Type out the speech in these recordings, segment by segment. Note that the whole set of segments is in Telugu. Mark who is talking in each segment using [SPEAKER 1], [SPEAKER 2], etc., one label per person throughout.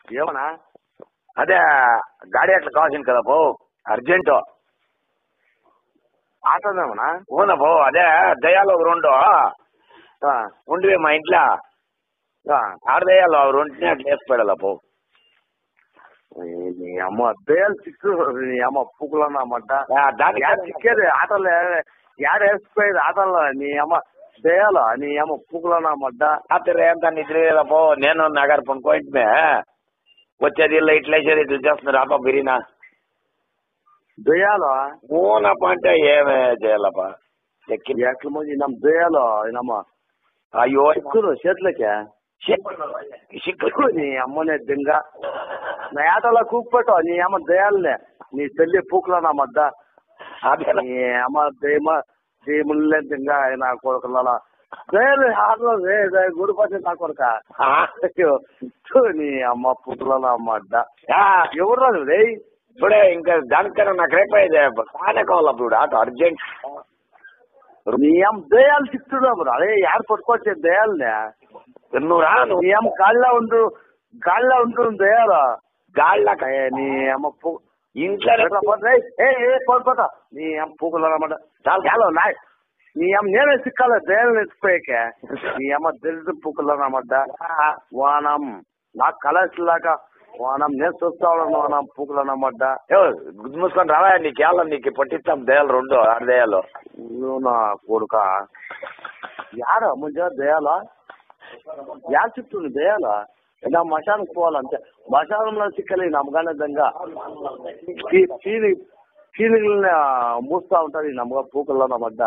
[SPEAKER 1] ఏమన్నా
[SPEAKER 2] అదే గాడి అట్లా కావాల్సింది కదా పో అర్జెంటు
[SPEAKER 1] ఆటోనేమన్నా
[SPEAKER 2] ఊన పో అదే దయాలు ఒక రెండు ఉండివి మా ఇంట్లో ఆడదయాలు అవి రెండునే అట్లా వేసిపోయాల పో.
[SPEAKER 1] నీ అమ్మ దయాలు చిక్కు నీ అమ్మ పూకులన్నమాట
[SPEAKER 2] దానికి
[SPEAKER 1] చిక్కేది ఆటోలో యాడ వేసిపోయేది ఆటోలో నీ అమ్మ దయాలు నీ అమ్మ పూకులన్నమాట
[SPEAKER 2] రాత్రి ఎంత నిద్ర పో. నేను నగర్ పనుకోయింటే వచ్చేది ఇట్లా ఇట్లా వేసేది ఇట్లా చేస్తున్నారు అప్ప బిరీనా
[SPEAKER 1] దయాలు
[SPEAKER 2] ఊనప్ప అంటే ఏమే చేయాలప్పా ఎక్కి
[SPEAKER 1] ఎట్ల మంది నమ్మ దయాలు నమ్మ
[SPEAKER 2] అయ్యో
[SPEAKER 1] చిక్కులు చేతులకే చిక్కు నీ అమ్మనే దింగ నా ఆటోలో కూకుపెట్టు నీ అమ్మ దయాలనే నీ తల్లి పూకులన్నమాట నీ అమ్మ దేముల్లే దింగ నా కొడుకుల దయాలు ఆటలో గుడిపట్టి నా కొడుక నీ అమ్మ పూకులన్నమాట ఎవరు రాదు రే
[SPEAKER 2] ఇప్పుడే ఇంకా దానికన్నా నాకు రేపైతే బాగానే కావాలి అప్పుడు ఆటో అర్జెంట్.
[SPEAKER 1] నీ అమ్మ దయాలు చిక్కుతున్నావు అదే యాడ పట్టుకొచ్చే దయాలనే
[SPEAKER 2] నువ్వు రా
[SPEAKER 1] నీ అమ్మ గాళ్ళ ఉంటుంది దయాలు
[SPEAKER 2] గాళ్ళ
[SPEAKER 1] నీ అమ్మ
[SPEAKER 2] ఇంట్లో
[SPEAKER 1] పడిపోతా నీ అమ్మ పూకులు అన్నమాట చాలా నీ అమ్మ నేనే సిక్కాల దయాలు ఎత్తిపోయాక నీ అమ్మ తెలిసి పూకులు అన్నమాట వానం నాకు కలర్లాగా వానం నేను చూస్తా ఉన్నాను వానం పూకులు అన్నమాట
[SPEAKER 2] గుద్దు మూసుకొని రావా నీకు పట్టిస్తాం దయాలు రెండు ఆరు దయాలు
[SPEAKER 1] నువ్వు నా కొడుక యాడ ముందు దయాల యాడ చెప్తుంది దయాల నా మశానికి పోవాలంటే మశానంలో చిక్కలే నమ్మగానే దంగా ఫీలింగ్ని మూస్తా ఉంటుంది నమ్మగా పూకల్లో నా మధ్య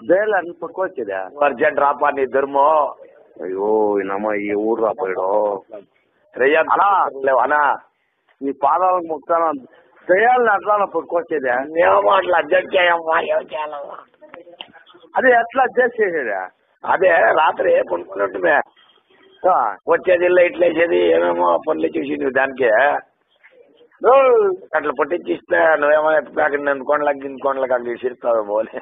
[SPEAKER 1] దయాలు అన్ని పట్టుకొచ్చేదా
[SPEAKER 2] అర్జెంట్ రాపా నీ ధర్మో.
[SPEAKER 1] అయ్యో నమ్మ ఈ ఊరు రాపోయాడు
[SPEAKER 2] అనా
[SPEAKER 1] నీ పాదాలకు మొక్తాను దయాలని అట్లా పట్టుకొచ్చేదా
[SPEAKER 2] ఏమో అట్లా అర్జెంట్ చేయమ్మా ఏం చేయాలమ్మా
[SPEAKER 1] అదే ఎట్లా అడ్జస్ట్ చేసేదా
[SPEAKER 2] అదే రాత్రి పనుకున్నట్టుమే వచ్చేది ఇల్లు ఇట్లా వేసేది ఏమేమో పనులు చూసి నువ్వు దానికే అట్లా పట్టించి ఇస్తే నువ్వేమో కొండలకి ఇంకొండలకి అట్లా సిరుతావు పోలే.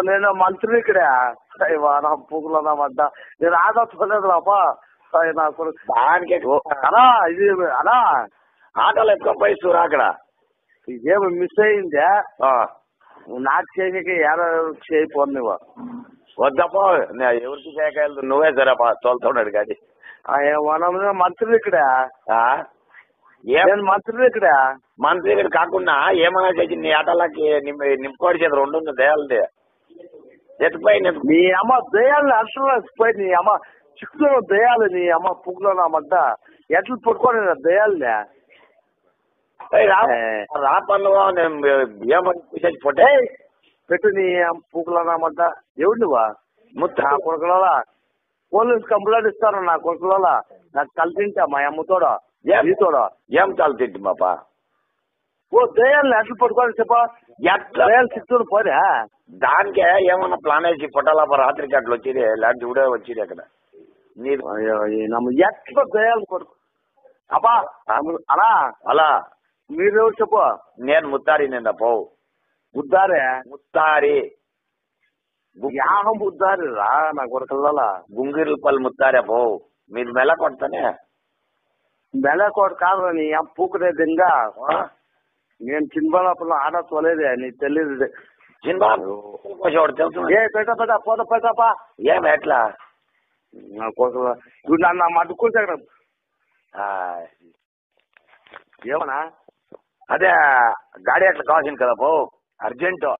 [SPEAKER 1] నేను మంత్రి ఇక్కడే నా పూకులు అన్నమాట నేను ఆదలేదు రాపా నాకు
[SPEAKER 2] దానికే
[SPEAKER 1] అలా ఇది అలా
[SPEAKER 2] ఆటోలు ఎక్కువ పోయి చూరా అక్కడ
[SPEAKER 1] ఇదేమి మిస్ అయిందే నాకు చేసేకి ఏదో చేయిపోను నువ్వు
[SPEAKER 2] వద్దపో ఎవరికి చేయగలదు నువ్వే సరేపా తోలుతున్నాడు కానీ
[SPEAKER 1] మంత్రులు ఇక్కడ మంత్రులు ఇక్కడ
[SPEAKER 2] మంత్రి ఇక్కడ కాకుండా ఏమన్నా చేసి నీ ఆటోలకి నింపుకోడి చేతి రెండు ఉన్న దయాలది ఎత్తుపోయి
[SPEAKER 1] నీ అమ్మ దయాలని అసలు పోయి నీ అమ్మ చిక్కులో దయాలు నీ అమ్మ పుక్కులో నా మధ్య ఎట్లు పట్టుకోని దయాలనే
[SPEAKER 2] రా పనులు ఏమని పొట్టే
[SPEAKER 1] పెట్టు నీ పూకులో నా మధ్య ఎవడు నువ్వా నా కొడుకుల పోలీసు కంప్లైంట్ ఇస్తారు నా కొడుకుల నాకు కలిసింటా మా అమ్మతోడ నీతోడా
[SPEAKER 2] ఏం చాలు తింటి మాపా
[SPEAKER 1] ఓ దయాలని ఎట్లు పట్టుకోని చెప్పా ఎట్లా దయాలు చిత్తూరు పోదా
[SPEAKER 2] దానికే ఏమన్నా ప్లాన్ వేసి పొట్టాలపా రాత్రికి అట్లా వచ్చేది లేకపోతే ఇవిడే వచ్చేది అక్కడ
[SPEAKER 1] ఎట్లా దయాలు కొడుకు అబ్బా అలా
[SPEAKER 2] అలా
[SPEAKER 1] మీరెవరు చెప్పు
[SPEAKER 2] నేను ముత్తారి నిన్న పో
[SPEAKER 1] ముద్దారే
[SPEAKER 2] ముత్తారి
[SPEAKER 1] యాహ ముద్దారి రా నా కొడుకుల
[SPEAKER 2] గుంగిరుపల్లి ముత్తారే పో మీరు మెల్ల కొడతానే
[SPEAKER 1] మెల్లకోట కాదు నీ పూకునే దింగా నేను చిన్నబాలప్పుడు ఆడ తోలేదే నీకు తెలియదు
[SPEAKER 2] తెలుసు
[SPEAKER 1] ఏ పెట్ట పోత పెట్టపా
[SPEAKER 2] ఏం ఎట్లా
[SPEAKER 1] నా కొడుకు ఇప్పుడు నన్ను మట్టుకుంటే ఏమన్నా
[SPEAKER 2] అదే గాడి అట్లా కావాల్సింది కదా పో అర్జెంటు.